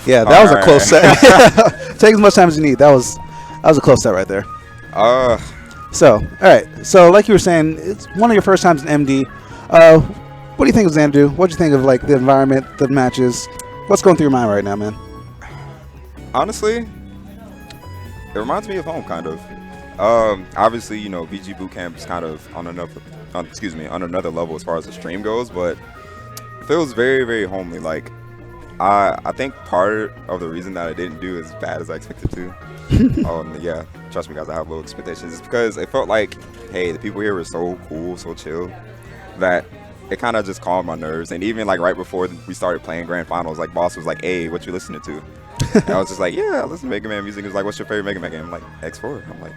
Yeah, that was a close set. Take as much time as you need. That was a close set right there. So, all right. So, like you were saying, it's one of your first times in MD. What do you think of Xanadu? What do you think of like the environment, the matches? What's going through your mind right now, man? Honestly, it reminds me of home, kind of. Obviously, you know, VGBootCamp is kind of on another level as far as the stream goes, but it feels very, very homely. Like, I think part of the reason that I didn't do as bad as I expected to, yeah, trust me, guys, I have low expectations. It's because it felt like, hey, the people here were so cool, so chill, that it kind of just calmed my nerves. And even like right before we started playing grand finals, like boss was like, hey, what you listening to? And I was just like, yeah, I listen to Mega Man music. He was like, what's your favorite Mega Man game? I'm like, X4. I'm like,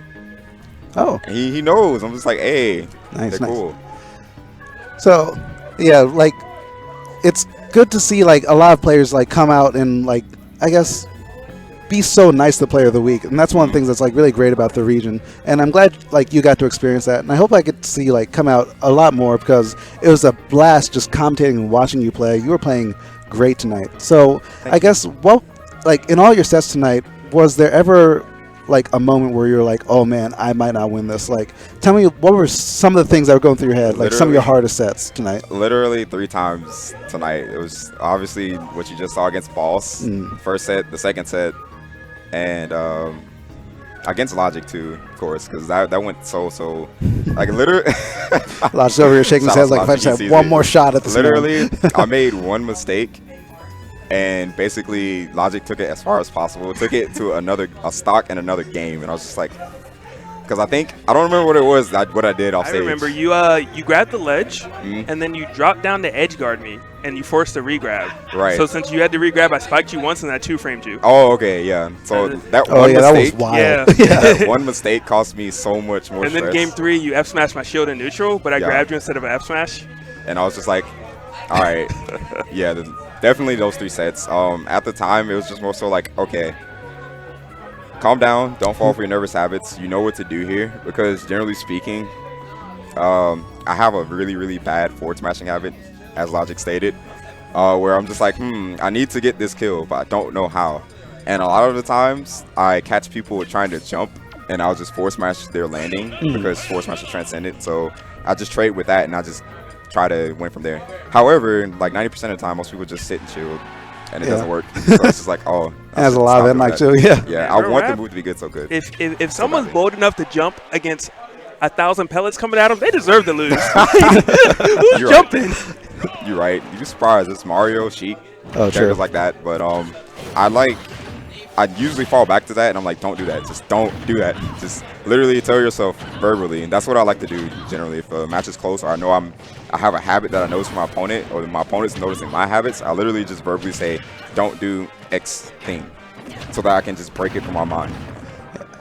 oh, and he knows. I'm just like, hey, nice, they're nice. cool. So, yeah, like, it's good to see like a lot of players like come out and like, I guess, be so nice to Player of the Week, and that's one of the things that's like really great about the region. And I'm glad like you got to experience that, and I hope I get to see like come out a lot more, because it was a blast just commentating and watching you play. You were playing great tonight. So I guess what, like in all your sets tonight, was there ever like a moment where you're like, oh man, I might not win this? Like, tell me what were some of the things that were going through your head, like some of your hardest sets tonight? Literally 3 times tonight. It was obviously what you just saw against Boss, first set, the second set, and against Logic too, of course, because that went so like literally. Logic's over here shaking his head like if I just had one more shot at the literally. I made one mistake, and basically Logic took it as far as possible, took it to a stock and another game, and I was just like, because I don't remember what it was what I did off stage. I remember you grabbed the ledge and then you dropped down to edge guard me and you forced a regrab. Right. So since you had to regrab, I spiked you once and I 2-framed you. Oh, okay, yeah. So that one mistake, that was wild. Yeah. That one mistake cost me so much more. And then stress. game 3, you F smashed my shield in neutral, but I grabbed you instead of an F smash. And I was just like, all right, yeah, definitely those 3 sets. At the time, it was just more so like, okay, calm down, don't fall for your nervous habits. You know what to do here, because generally speaking, I have a really, really bad forward smashing habit, as Logic stated, where I'm just like, I need to get this kill, but I don't know how. And a lot of the times, I catch people trying to jump, and I'll just forward smash their landing, because forward smash is transcendent. So I just trade with that, and I just try to win from there. However, like 90% of the time, most people just sit and shield, and it doesn't work. So it's just like, oh, it has a lot of that too. Yeah, I want the move to be good, so good. If someone's bold enough to jump against 1,000 pellets coming at them, they deserve to lose. Who's jumping? You're right. You'd be surprised. It's Mario, Sheik, characters like that. But I usually fall back to that, and I'm like, don't do that. Just don't do that. Just literally tell yourself verbally, and that's what I like to do generally. If a match is close, or I know I have a habit that I notice from my opponent, or my opponent's noticing my habits, I literally just verbally say, don't do X thing, so that I can just break it from my mind.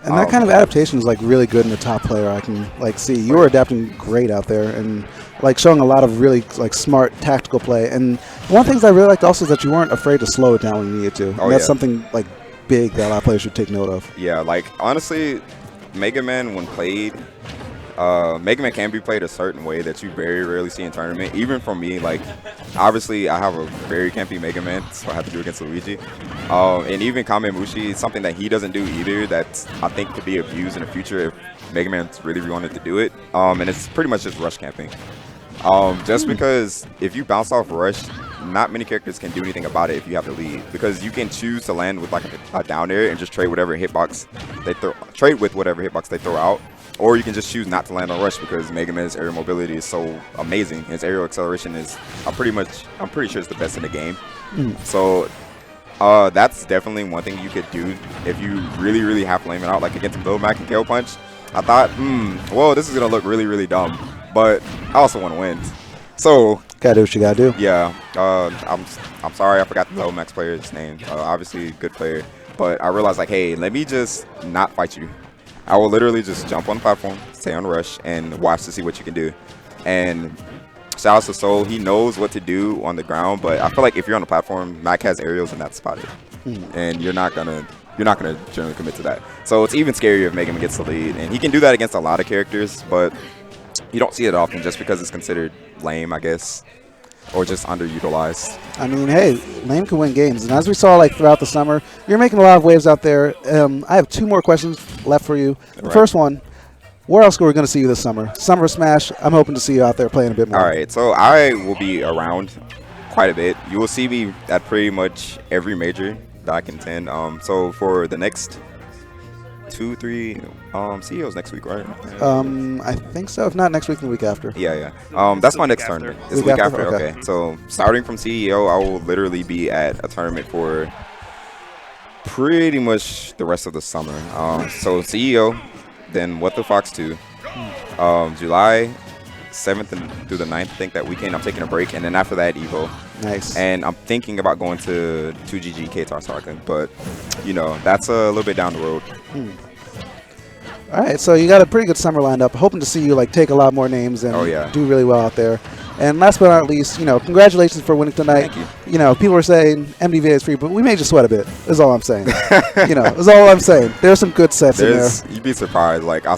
And that kind of adaptation is like really good in the top player. I can like see you were adapting great out there, and like showing a lot of really like smart tactical play. And one of the things I really liked also is that you weren't afraid to slow it down when you needed to. And that's something like big that a lot of players should take note of. Yeah, like honestly, Mega Man when played, Mega Man can be played a certain way that you very rarely see in tournament. Even from me, like obviously I have a very campy Mega Man, so I have to do against Luigi. And even Kame Mushi, something that he doesn't do either that I think could be abused in the future if Mega Man really wanted to do it. And it's pretty much just rush camping. Just because if you bounce off rush, not many characters can do anything about it if you have the lead, because you can choose to land with like a down air and just trade whatever hitbox they throw out, or you can just choose not to land on rush, because Mega Man's aerial mobility is so amazing. His aerial acceleration is I'm pretty sure it's the best in the game. So that's definitely one thing you could do if you really, really have to lame it out, like against Bill Mac and KO Punch. I thought, well, this is gonna look really, really dumb, but I also want to win. So gotta do what you gotta do. Yeah, I'm sorry I forgot the Low Max player's name. Obviously good player, but I realized like, hey, let me just not fight you. I will literally just jump on the platform, stay on rush, and watch to see what you can do. And shout out to Soul, he knows what to do on the ground, but I feel like if you're on the platform, Mac has aerials and that's spotted, and you're not gonna generally commit to that. So it's even scarier if Mega Man gets the lead, and he can do that against a lot of characters, but you don't see it often just because it's considered lame, I guess. or just underutilized. I mean, hey, Lame can win games. And as we saw like throughout the summer, you're making a lot of waves out there. I have 2 more questions left for you. The first one, where else are we going to see you this summer? Summer of Smash, I'm hoping to see you out there playing a bit more. All right, so I will be around quite a bit. You will see me at pretty much every major that I can attend. So for the next 2, 3 CEOs next week, right? I think so. If not, next week and the week after. Yeah. That's my next tournament. It's the week after. Okay. So starting from CEO, I will literally be at a tournament for pretty much the rest of the summer. So CEO, then What the Fox 2, July 7th through the 9th, I think that weekend I'm taking a break, and then after that Evo. Nice. And I'm thinking about going to 2GG K-Tar Saga, but you know, that's a little bit down the road. All right, so you got a pretty good summer lined up. Hoping to see you like take a lot more names and do really well out there. And last but not least, you know, congratulations for winning tonight. Thank you. You know, people are saying MDVA is free, but we made you sweat a bit. Is all I'm saying. You know, is all I'm saying. There's some good sets in there. You'd be surprised. Like I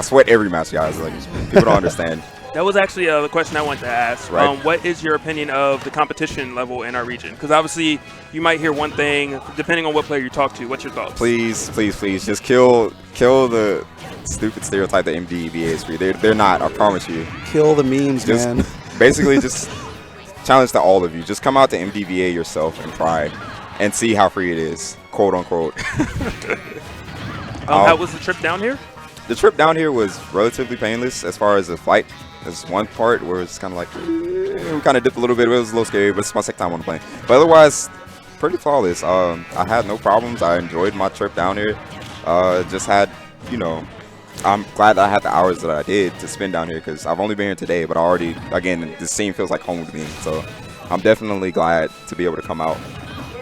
sweat every match, guys. Like people don't understand. That was actually the question I wanted to ask. Right. What is your opinion of the competition level in our region? Because obviously you might hear one thing depending on what player you talk to. What's your thoughts? Please, just kill the stupid stereotype that MDVA is free. They're not. I promise you. Kill the memes, Just man. basically, just challenge to all of you. Just come out to MDVA yourself and try, and see how free it is, quote unquote. How was the trip down here? The trip down here was relatively painless as far as the flight. There's one part where it's kind of like we kind of dipped a little bit. It was a little scary, but it's my second time on the plane. But otherwise, pretty flawless. I had no problems. I enjoyed my trip down here. Just had, you know, I'm glad that I had the hours that I did to spend down here because I've only been here today, but already, again, this scene feels like home to me. So I'm definitely glad to be able to come out.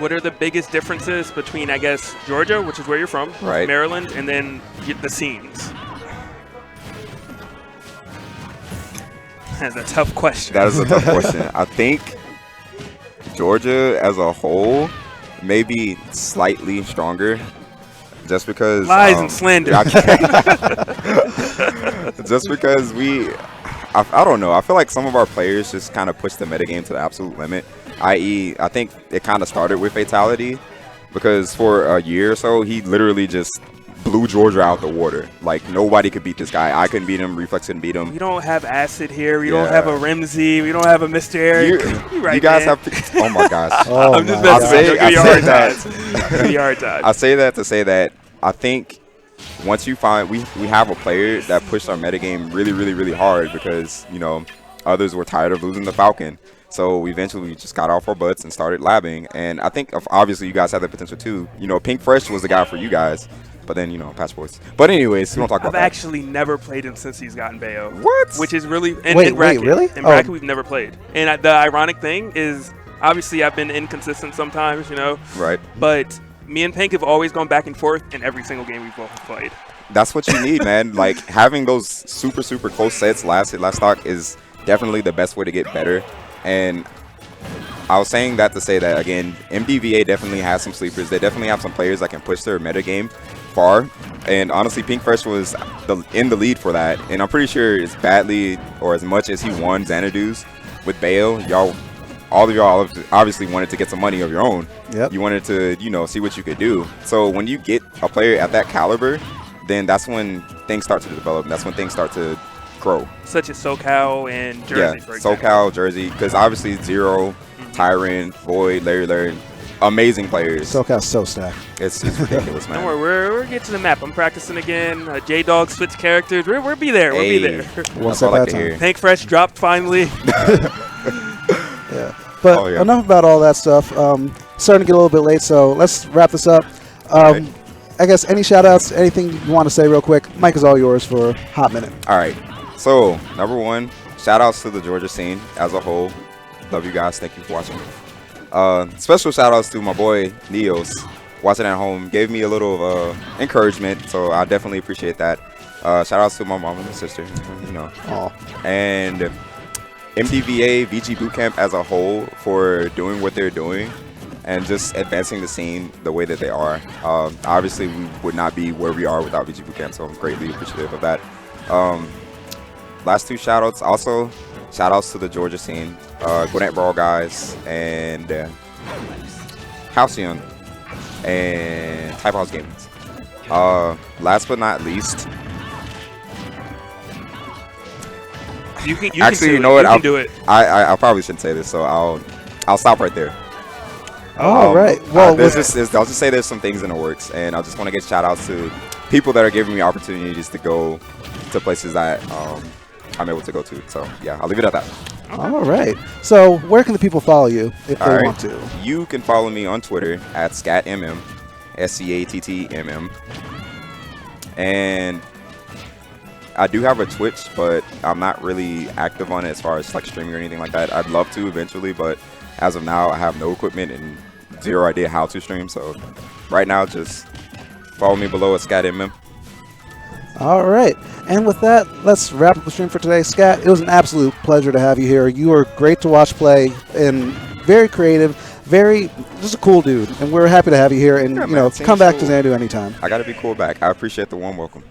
What are the biggest differences between, I guess, Georgia, which is where you're from, right, Maryland, and then the scenes? That's a tough question. That is a tough question. I think Georgia as a whole may be slightly stronger just because lies and slander. Just because I don't know. I feel like some of our players just kind of push the metagame to the absolute limit. I.e., I think it kind of started with Fatality because for a year or so, he literally just blew Georgia out the water. Like, nobody could beat this guy. I couldn't beat him. Reflex couldn't beat him. We don't have Acid here. We don't have a Ramsey. We don't have a Mr. Eric. You guys have – oh, my gosh. I'm just messing with you. Give me a hard time. I say that to say that I think once you find – we have a player that pushed our metagame really, really, really hard because, you know, others were tired of losing the Falcon. So we eventually just got off our butts and started labbing. And I think obviously you guys have the potential too. You know, Pink Fresh was the guy for you guys. But then, you know, Patch Boys. But anyways, we don't talk about that. I've actually never played him since he's gotten Bayo. What? Which is really... Wait, really? In bracket, we've never played. And the ironic thing is, obviously, I've been inconsistent sometimes, you know. Right. But me and Pink have always gone back and forth in every single game we've both played. That's what you need, man. Like, having those super, super close sets last hit, last stock is definitely the best way to get better. And I was saying that to say that, again, MDVA definitely has some sleepers. They definitely have some players that can push their metagame far. And honestly, Pink Fresh was in the lead for that. And I'm pretty sure as badly or as much as he won Xanadu's with Bayo, all of y'all obviously wanted to get some money of your own. Yep. You wanted to, you know, see what you could do. So when you get a player at that caliber, then that's when things start to develop. And that's when things start to grow. Such as SoCal and Jersey, for example. SoCal, Jersey, because obviously Zero, Tyrant, Void, Larry, amazing players. SoCal's so stacked. It's ridiculous, man. Don't worry, we're getting to the map. I'm practicing again. Jdawg switch characters. We'll be there. We'll be there. That's all I like to hear. Pink Fresh dropped finally. Yeah. But enough about all that stuff. Starting to get a little bit late, so let's wrap this up. Right. I guess any shout-outs, anything you want to say real quick? Mic is all yours for a hot minute. All right. So, number one, shout-outs to the Georgia scene as a whole. Love you guys. Thank you for watching. Special shout-outs to my boy, Neos, watching at home. Gave me a little encouragement, so I definitely appreciate that. Shout-outs to my mom and my sister, you know. Aww. And MDVA, VGBootCamp as a whole for doing what they're doing and just advancing the scene the way that they are. Obviously, we would not be where we are without VGBootCamp, so I'm greatly appreciative of that. Last two shout-outs also. Shout-outs to the Georgia scene. Gwinnett Brawl guys, and Halcyon, and Type House Gaming. Last but not least, You can actually, do you it. know what? You can do it. I probably shouldn't say this, so I'll stop right there. All right. Well, I'll just say there's some things in the works, and I just want to give shout outs to people that are giving me opportunities to go to places that I'm able to go to. So yeah, I'll leave it at that. all right. So where can the people follow you if they want to? You can follow me on Twitter at ScattMM, SCATTMM, and I do have a Twitch, but I'm not really active on it as far as like streaming or anything like that. I'd love to eventually, but as of now, I have no equipment and zero idea how to stream. So right now, just follow me below at ScattMM. All right. And with that, let's wrap up the stream for today. Scatt, it was an absolute pleasure to have you here. You were great to watch play and very creative, just a cool dude. And we're happy to have you here. And, Yeah, you know, man, come back cool. to Xanadu anytime. I got to be cool back. I appreciate the warm welcome.